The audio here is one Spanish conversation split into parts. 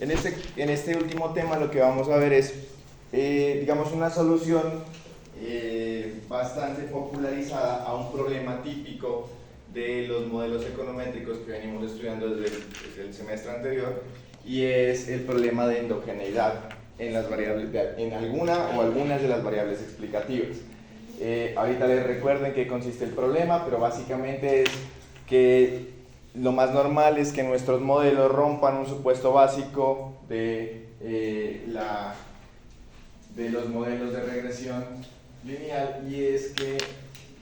En este último tema lo que vamos a ver es, digamos, una solución bastante popularizada a un problema típico de los modelos econométricos que venimos estudiando desde el semestre anterior, y es el problema de endogeneidad en las variables, en alguna o algunas de las variables explicativas. Ahorita les recuerden qué consiste el problema, pero básicamente es que lo más normal es que nuestros modelos rompan un supuesto básico de los modelos de regresión lineal, y es que,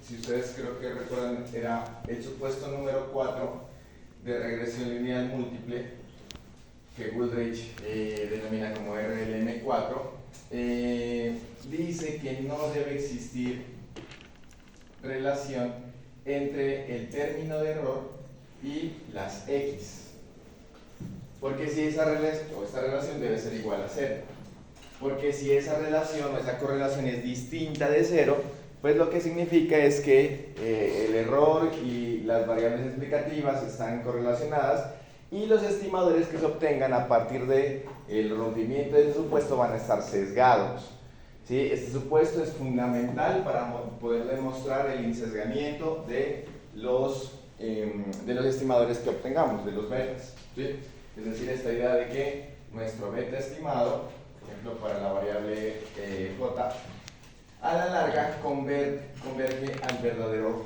si ustedes creo que recuerdan, era el supuesto número 4 de regresión lineal múltiple, que Goodrich denomina como RLM4, dice que no debe existir relación entre el término de error y las X, porque si esta relación debe ser igual a 0, porque si esa relación o esa correlación es distinta de 0, pues lo que significa es que el error y las variables explicativas están correlacionadas, y los estimadores que se obtengan a partir del rompimiento de ese supuesto van a estar sesgados. ¿Sí? Este supuesto es fundamental para poder demostrar el insesgamiento de los estimadores que obtengamos, de los betas. ¿Sí? Es decir, esta idea de que nuestro beta estimado, por ejemplo para la variable j, a la larga converge al verdadero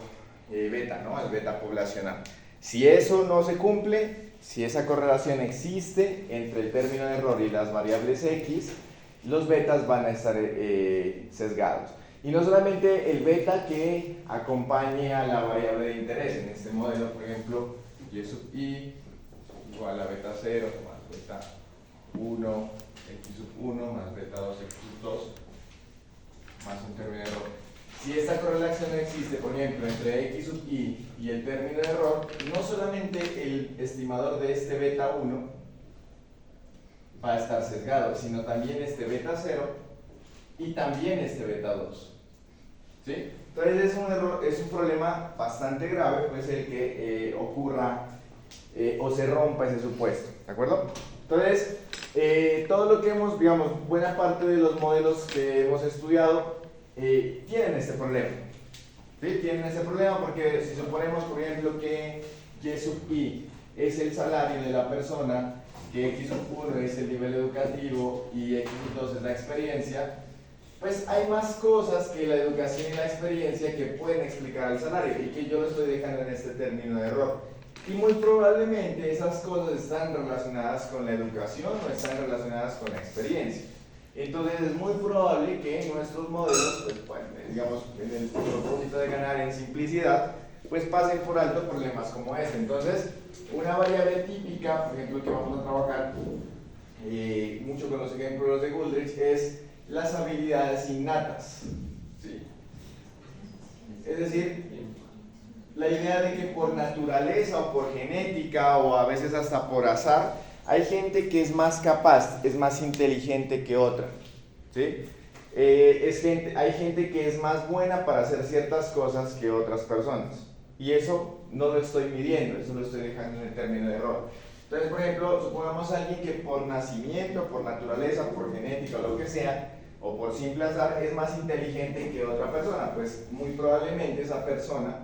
beta, ¿no? Al beta poblacional. Si eso no se cumple, si esa correlación existe entre el término de error y las variables x, los betas van a estar sesgados. Y no solamente el beta que acompañe a la variable de interés. En este modelo, por ejemplo, y sub i igual a beta 0 más beta 1, x sub 1 más beta 2, x sub 2, más un término de error. Si esta correlación no existe, por ejemplo, entre x sub i y el término de error, no solamente el estimador de este beta 1 va a estar sesgado, sino también este beta 0 y también este beta 2. ¿Sí? Entonces es un problema bastante grave, pues el que ocurra o se rompa ese supuesto, ¿de acuerdo? Entonces, todo lo que hemos, digamos, buena parte de los modelos que hemos estudiado tienen este problema. ¿Sí? Tienen este problema porque si suponemos, por ejemplo, que y sub i es el salario de la persona, que x sub 1 es el nivel educativo y x sub 2 es la experiencia, pues hay más cosas que la educación y la experiencia que pueden explicar el salario, y que yo lo estoy dejando en este término de error. Y muy probablemente esas cosas están relacionadas con la educación o están relacionadas con la experiencia. Entonces es muy probable que nuestros modelos, pues, bueno, digamos, en el propósito de ganar en simplicidad, pues pasen por alto problemas como este. Entonces, una variable típica, por ejemplo, que vamos a trabajar mucho con los ejemplos de Goodrich, es las habilidades innatas. ¿Sí? Es decir, la idea de que por naturaleza o por genética o a veces hasta por azar, hay gente que es más capaz, es más inteligente que otra. ¿Sí? Hay gente que es más buena para hacer ciertas cosas que otras personas. Y eso no lo estoy midiendo, eso lo estoy dejando en el término de error. Entonces, por ejemplo, supongamos a alguien que por nacimiento, por naturaleza, por genética o lo que sea, o por simple azar, es más inteligente que otra persona. Pues muy probablemente esa persona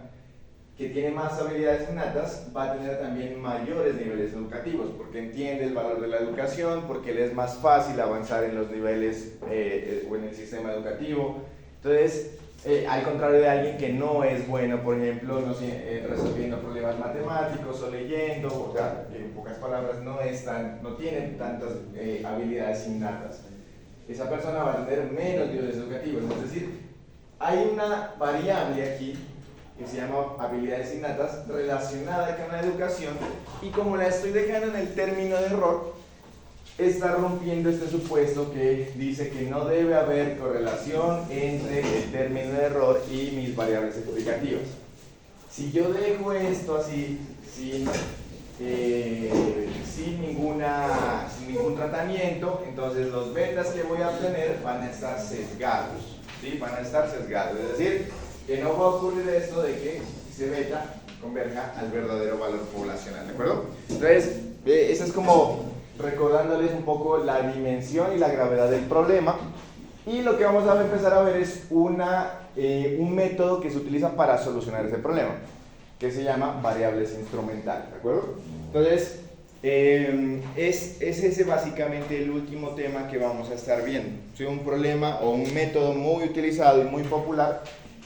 que tiene más habilidades innatas va a tener también mayores niveles educativos, porque entiende el valor de la educación, porque le es más fácil avanzar en los niveles o en el sistema educativo. Entonces, al contrario de alguien que no es bueno, por ejemplo, resolviendo problemas matemáticos o leyendo, o sea, en pocas palabras, no tiene tantas habilidades innatas. Esa persona va a tener menos niveles educativos. Es decir, hay una variable aquí que se llama habilidades innatas relacionada con la educación, y como la estoy dejando en el término de error, está rompiendo este supuesto que dice que no debe haber correlación entre el término de error y mis variables explicativas. Si yo dejo esto así, sin ningún tratamiento, entonces los betas que voy a obtener van a estar sesgados. ¿Sí? Van a estar sesgados, es decir, que no va a ocurrir esto de que ese beta converja al verdadero valor poblacional, ¿de acuerdo? Entonces, esa es como recordándoles un poco la dimensión y la gravedad del problema. Y lo que vamos a empezar a ver es un método que se utiliza para solucionar ese problema, que se llama variables instrumentales, ¿de acuerdo? Entonces, es ese básicamente el último tema que vamos a estar viendo. Es un problema o un método muy utilizado y muy popular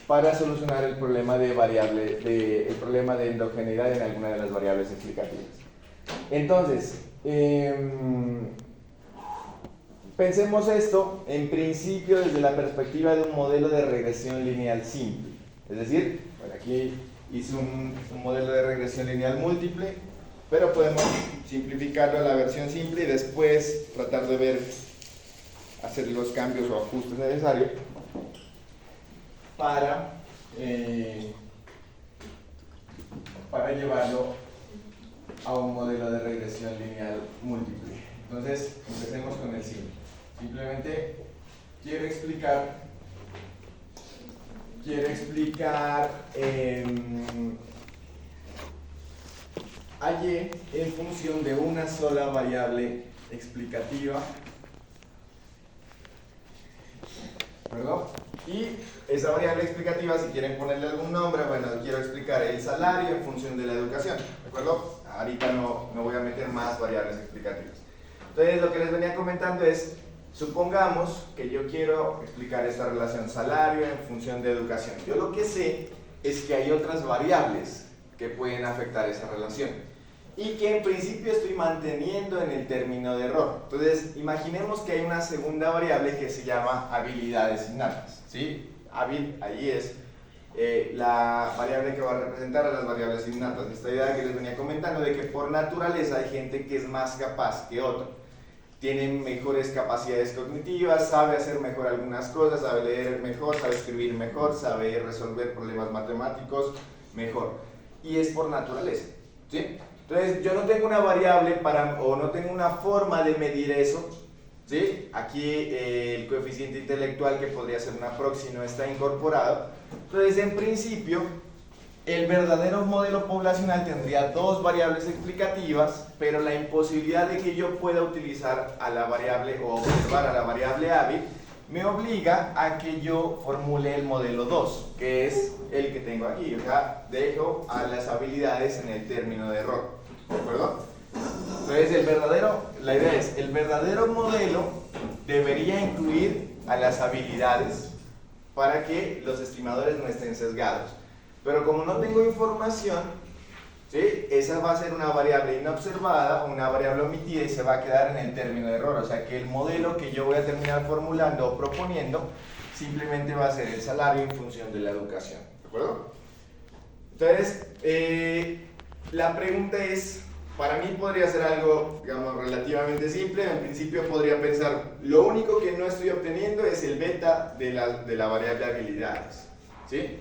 para solucionar el problema de el problema de endogeneidad en alguna de las variables explicativas. Entonces, pensemos esto en principio desde la perspectiva de un modelo de regresión lineal simple. Es decir, bueno, aquí hice un modelo de regresión lineal múltiple, pero podemos simplificarlo a la versión simple y después tratar de ver, hacer los cambios o ajustes necesarios para llevarlo a un modelo de regresión lineal múltiple. Entonces, empecemos con el simple. Simplemente quiero explicar a y en función de una sola variable explicativa, ¿perdón? Y esa variable explicativa, si quieren ponerle algún nombre, bueno, quiero explicar el salario en función de la educación, ¿de acuerdo? Ahorita no voy a meter más variables explicativas. Entonces, lo que les venía comentando es, supongamos que yo quiero explicar esta relación salario en función de educación. Yo lo que sé es que hay otras variables que pueden afectar esa relación y que en principio estoy manteniendo en el término de error. Entonces, imaginemos que hay una segunda variable que se llama habilidades innatas, ¿sí? Ahí es la variable que va a representar a las variables innatas. Esta idea que les venía comentando de que por naturaleza hay gente que es más capaz que otra. Tiene mejores capacidades cognitivas, sabe hacer mejor algunas cosas, sabe leer mejor, sabe escribir mejor, sabe resolver problemas matemáticos mejor. Y es por naturaleza, ¿sí? Entonces, yo no tengo una variable o no tengo una forma de medir eso, ¿sí? Aquí el coeficiente intelectual, que podría ser una proxy, no está incorporado. Entonces, en principio, el verdadero modelo poblacional tendría dos variables explicativas, pero la imposibilidad de que yo pueda utilizar a la variable o observar a la variable hábil me obliga a que yo formule el modelo 2, que es el que tengo aquí. O sea, dejo a las habilidades en el término de error, ¿de acuerdo? Entonces, la idea es, el verdadero modelo debería incluir a las habilidades para que los estimadores no estén sesgados. Pero como no tengo información, ¿sí? Esa va a ser una variable inobservada, una variable omitida, y se va a quedar en el término de error. O sea que el modelo que yo voy a terminar formulando o proponiendo simplemente va a ser el salario en función de la educación, ¿de acuerdo? Entonces, la pregunta es, para mí podría ser algo, digamos, relativamente simple. En principio podría pensar, lo único que no estoy obteniendo es el beta de la variable habilidades, ¿sí?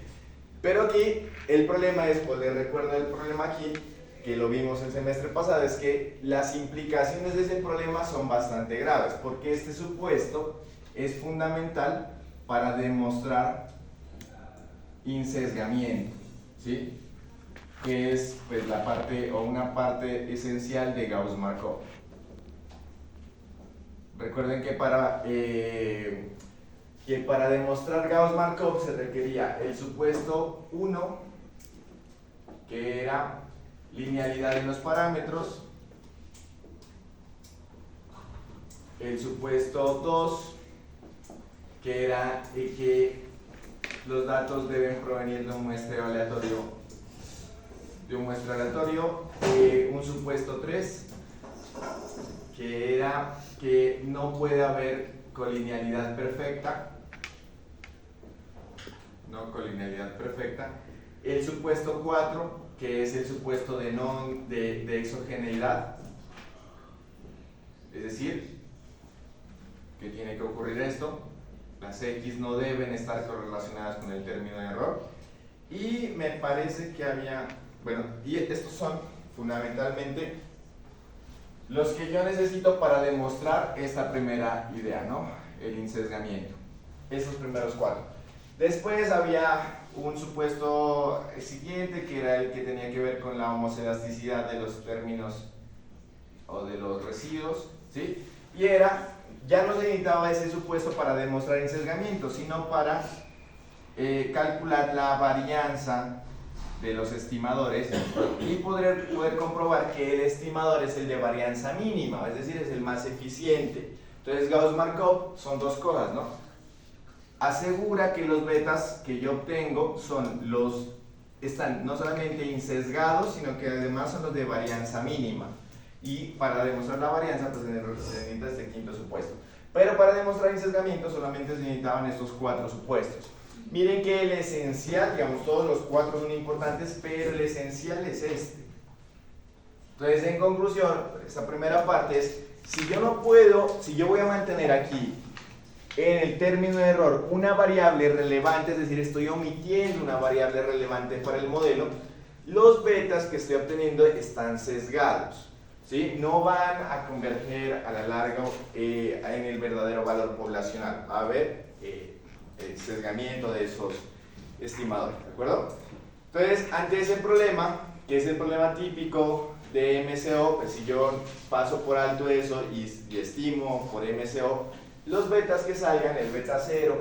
Pero aquí el problema es, pues les recuerdo el problema aquí, que lo vimos el semestre pasado, es que las implicaciones de ese problema son bastante graves, porque este supuesto es fundamental para demostrar insesgamiento, ¿sí? Que es pues la parte o una parte esencial de Gauss-Markov. Recuerden que para demostrar Gauss-Markov se requería el supuesto 1, que era linealidad en los parámetros, el supuesto 2, que era que los datos deben provenir de un muestreo aleatorio, un supuesto 3, que era que no puede haber colinealidad perfecta, el supuesto 4, que es el supuesto de exogeneidad, es decir, que tiene que ocurrir esto, las X no deben estar correlacionadas con el término de error, y me parece que había, bueno, y estos son fundamentalmente los que yo necesito para demostrar esta primera idea, ¿no? El insesgamiento, esos primeros 4. Después había un supuesto siguiente, que era el que tenía que ver con la homoselasticidad de los términos o de los residuos, ¿sí? Y ya no se necesitaba ese supuesto para demostrar ensesgamiento, sino para calcular la varianza de los estimadores y poder comprobar que el estimador es el de varianza mínima, es decir, es el más eficiente. Entonces Gauss-Markov son dos cosas, ¿no? Asegura que los betas que yo obtengo están no solamente insesgados, sino que además son los de varianza mínima. Y para demostrar la varianza, pues se necesita este quinto supuesto. Pero para demostrar insesgamiento solamente se necesitaban estos cuatro supuestos. Miren que el esencial, digamos, todos los cuatro son importantes, pero el esencial es este. Entonces, en conclusión, esta primera parte es, si yo voy a mantener aquí en el término de error una variable relevante, es decir, estoy omitiendo una variable relevante para el modelo, los betas que estoy obteniendo están sesgados, ¿sí? No van a converger a la larga en el verdadero valor poblacional. Va a haber sesgamiento de esos estimadores, ¿de acuerdo? Entonces, ante ese problema, que es el problema típico de MCO, pues si yo paso por alto eso y estimo por MCO, los betas que salgan, el beta 0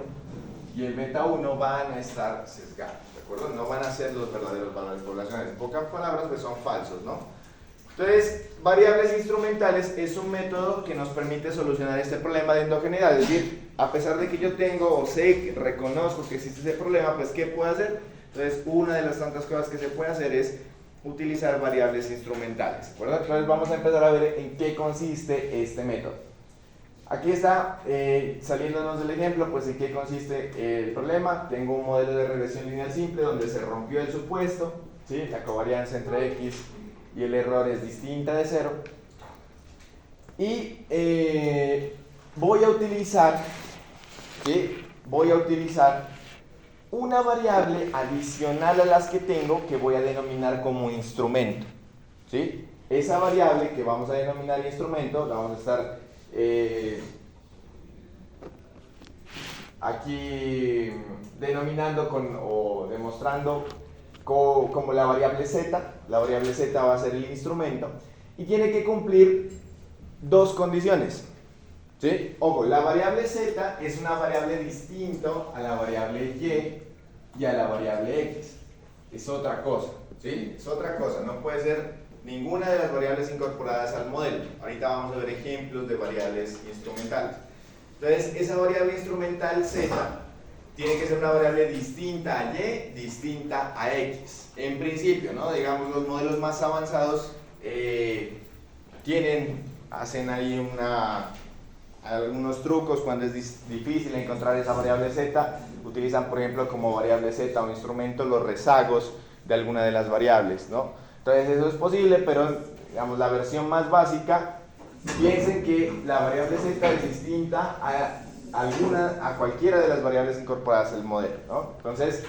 y el beta 1 van a estar sesgados, ¿de acuerdo? No van a ser los verdaderos valores poblacionales. En pocas palabras, pues son falsos, ¿no? Entonces, variables instrumentales es un método que nos permite solucionar este problema de endogeneidad. Es decir, a pesar de que yo tengo o reconozco que existe ese problema, pues ¿qué puedo hacer? Entonces, una de las tantas cosas que se puede hacer es utilizar variables instrumentales, ¿de acuerdo? Entonces vamos a empezar a ver en qué consiste este método. Aquí está, saliéndonos del ejemplo, pues en qué consiste el problema. Tengo un modelo de regresión lineal simple donde se rompió el supuesto, ¿sí? La covarianza entre x y el error es distinta de 0. Y voy a utilizar una variable adicional a las que tengo que voy a denominar como instrumento, ¿sí? Esa variable que vamos a denominar instrumento la vamos a estar aquí denominando o demostrando como la variable z. La variable z va a ser el instrumento y tiene que cumplir dos condiciones, ¿sí? Ojo, la variable z es una variable distinta a la variable y a la variable x. Es otra cosa, ¿sí? Es otra cosa, no puede ser ninguna de las variables incorporadas al modelo. Ahorita vamos a ver ejemplos de variables instrumentales. Entonces, esa variable instrumental z tiene que ser una variable distinta a y, distinta a x. En principio, ¿no? Digamos, los modelos más avanzados hacen ahí algunos trucos cuando es difícil encontrar esa variable z. Utilizan, por ejemplo, como variable z o instrumento los rezagos de alguna de las variables, ¿no? Entonces eso es posible, pero digamos la versión más básica, piensen que la variable z es distinta a cualquiera de las variables incorporadas al modelo, ¿no? Entonces,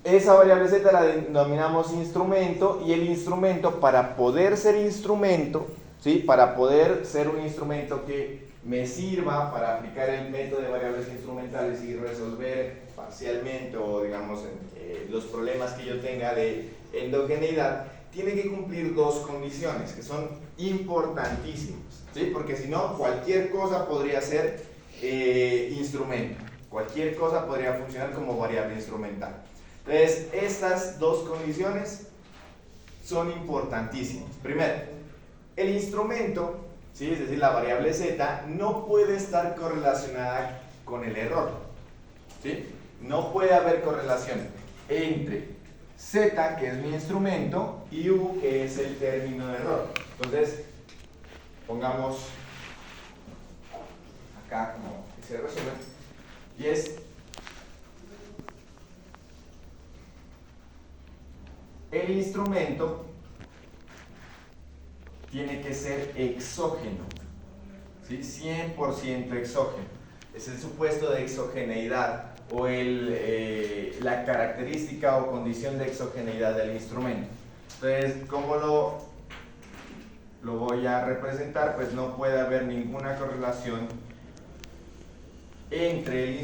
esa variable z la denominamos instrumento, y el instrumento, para poder ser instrumento, ¿sí? Para poder ser un instrumento que me sirva para aplicar el método de variables instrumentales y resolver parcialmente o digamos los problemas que yo tenga de endogeneidad, tiene que cumplir dos condiciones que son importantísimas, ¿sí? Porque si no, cualquier cosa podría ser instrumento, cualquier cosa podría funcionar como variable instrumental. Entonces, estas dos condiciones son importantísimas. Primero, el instrumento, ¿sí? Es decir, la variable z, no puede estar correlacionada con el error, ¿sí? No puede haber correlación entre z, que es mi instrumento, y u, que es el término de error. Entonces, pongamos acá como que se resume, y es el instrumento tiene que ser exógeno, ¿sí? 100% exógeno. Es el supuesto de exogeneidad o la característica o condición de exogeneidad del instrumento. Entonces, ¿cómo lo voy a representar? Pues no puede haber ninguna correlación entre el